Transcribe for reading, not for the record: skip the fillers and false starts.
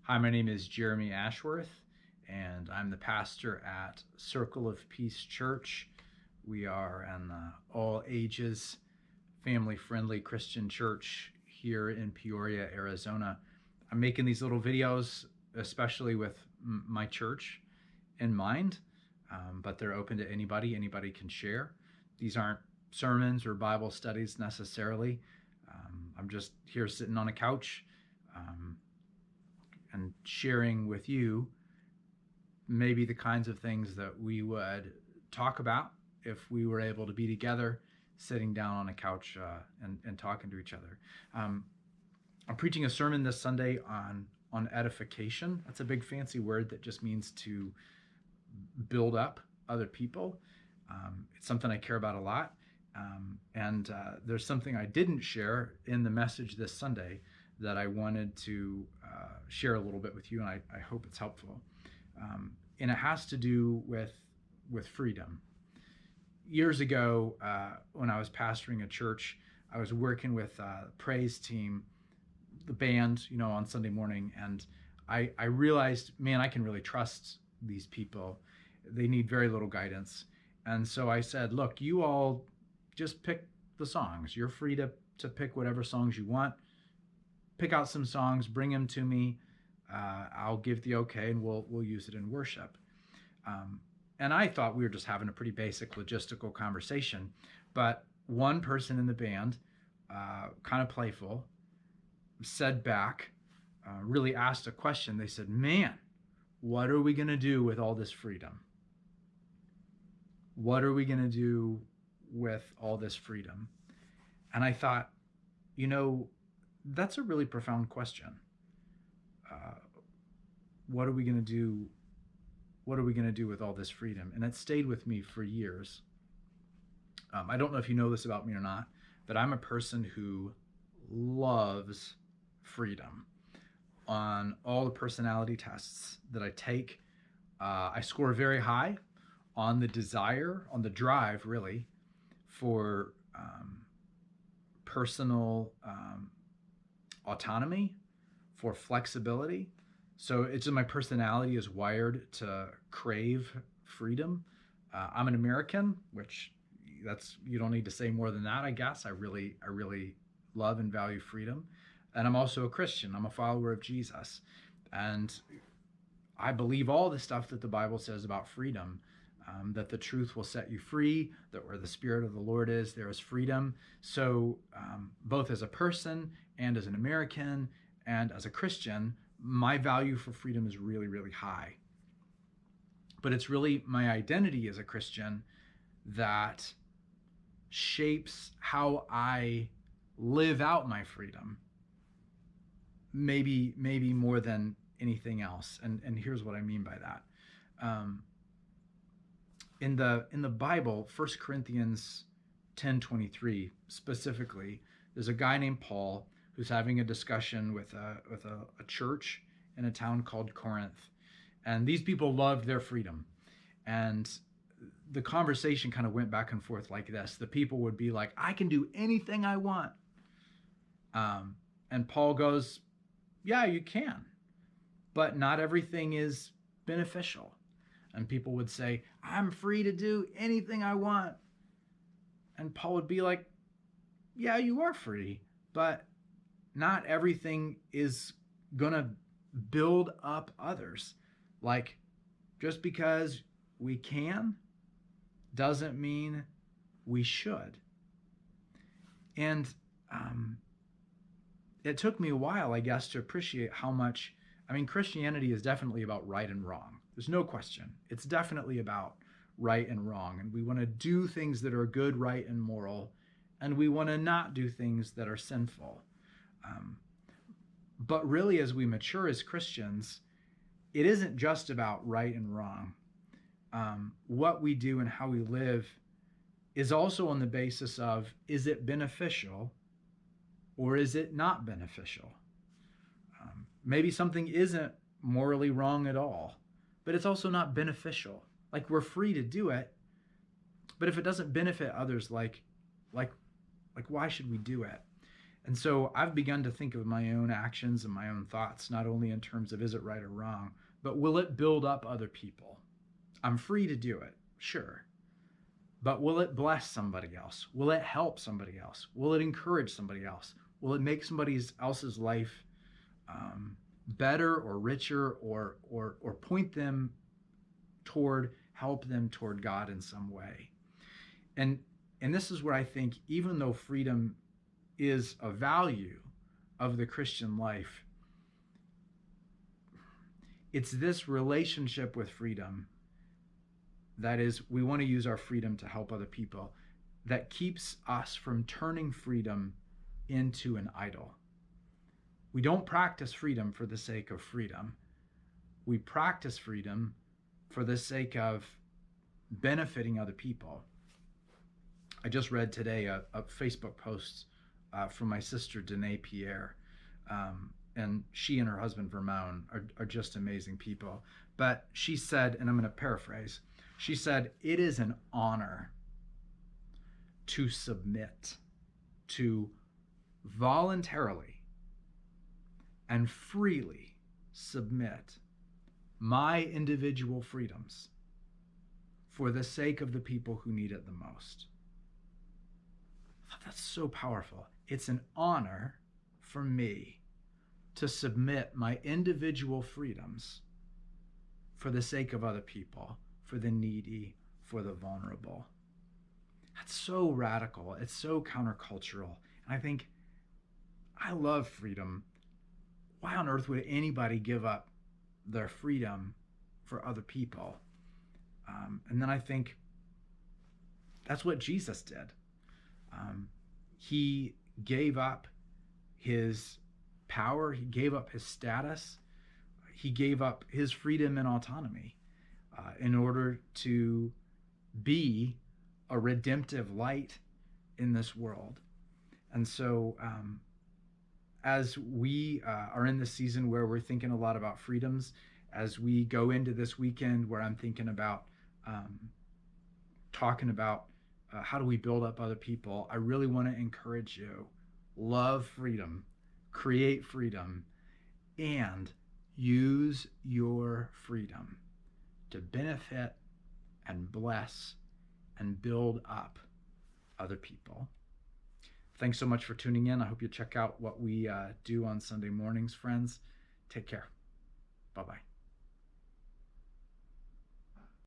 Hi, my name is Jeremy Ashworth, and I'm the pastor at Circle of Peace Church. We are an all ages, family friendly Christian church here in Peoria, Arizona. I'm making these little videos, especially with my church in mind, but they're open to anybody. Anybody can share. These aren't sermons or Bible studies necessarily. I'm just here sitting on a couch. And sharing with you maybe the kinds of things that we would talk about if we were able to be together, sitting down on a couch and talking to each other. I'm preaching a sermon this Sunday on edification. That's a big fancy word that just means to build up other people. It's something I care about a lot. And there's something I didn't share in the message this Sunday that I wanted to share a little bit with you, and I hope it's helpful. And it has to do with freedom. Years ago, when I was pastoring a church, I was working with a praise team, the band, on Sunday morning, and I realized, man, I can really trust these people. They need very little guidance. And so I said, look, you all just pick the songs. You're free to pick whatever songs you want. Pick out some songs, bring them to me. I'll give the okay, and we'll use it in worship. And I thought we were just having a pretty basic logistical conversation, but one person in the band, kind of playful, said back, really asked a question. They said, "Man, what are we going to do with all this freedom? What are we going to do with all this freedom?" And I thought, that's a really profound question. What are we going to do? What are we going to do with all this freedom? And it stayed with me for years. I don't know if you know this about me or not, but I'm a person who loves freedom. On all the personality tests that I take, I score very high on the drive, really, for personal autonomy, for flexibility. So it's in my personality is wired to crave freedom. I'm an American, which you don't need to say more than that, I guess. I really love and value freedom. And I'm also a Christian. I'm a follower of Jesus. And I believe all the stuff that the Bible says about freedom, that the truth will set you free, that where the Spirit of the Lord is, there is freedom. So both as a person and as an American and as a Christian, my value for freedom is really, really high. But it's really my identity as a Christian that shapes how I live out my freedom, maybe more than anything else. And here's what I mean by that. In the Bible, 1 Corinthians 10:23 specifically, there's a guy named Paul who's having a discussion with a church in a town called Corinth. And these people loved their freedom. And the conversation kind of went back and forth like this. The people would be like, I can do anything I want. And Paul goes, yeah, you can. But not everything is beneficial. And people would say, I'm free to do anything I want. And Paul would be like, yeah, you are free, but not everything is going to build up others. Like, just because we can doesn't mean we should. And it took me a while, I guess, to appreciate how much, Christianity is definitely about right and wrong. There's no question. It's definitely about right and wrong. And we want to do things that are good, right, and moral. And we want to not do things that are sinful. But really, as we mature as Christians, it isn't just about right and wrong. What we do and how we live is also on the basis of, is it beneficial or is it not beneficial? Maybe something isn't morally wrong at all, but it's also not beneficial. Like, we're free to do it, but if it doesn't benefit others, like why should we do it? And so I've begun to think of my own actions and my own thoughts, not only in terms of is it right or wrong, but will it build up other people? I'm free to do it, sure. But will it bless somebody else? Will it help somebody else? Will it encourage somebody else? Will it make somebody else's life better or richer, or point them toward, help them toward God in some way? And and this is where I think, even though freedom is a value of the Christian life, it's this relationship with freedom, that is, we want to use our freedom to help other people, that keeps us from turning freedom into an idol. We don't practice freedom for the sake of freedom. We practice freedom for the sake of benefiting other people. I just read today a Facebook post from my sister, Danae Pierre. And she and her husband, Vermon, are just amazing people. But she said, and I'm going to paraphrase, she said, it is an honor to submit, to voluntarily and freely submit my individual freedoms for the sake of the people who need it the most. That's so powerful. It's an honor for me to submit my individual freedoms for the sake of other people, for the needy, for the vulnerable. That's so radical. It's so countercultural. And I think, I love freedom. Why on earth would anybody give up their freedom for other people? And then I think that's what Jesus did. He gave up his power. He gave up his status. He gave up his freedom and autonomy in order to be a redemptive light in this world. And so as we are in this season where we're thinking a lot about freedoms, as we go into this weekend where I'm thinking about talking about how do we build up other people, I really want to encourage you: love freedom, create freedom, and use your freedom to benefit and bless and build up other people. Thanks so much for tuning in. I hope you check out what we do on Sunday mornings, friends. Take care. Bye-bye.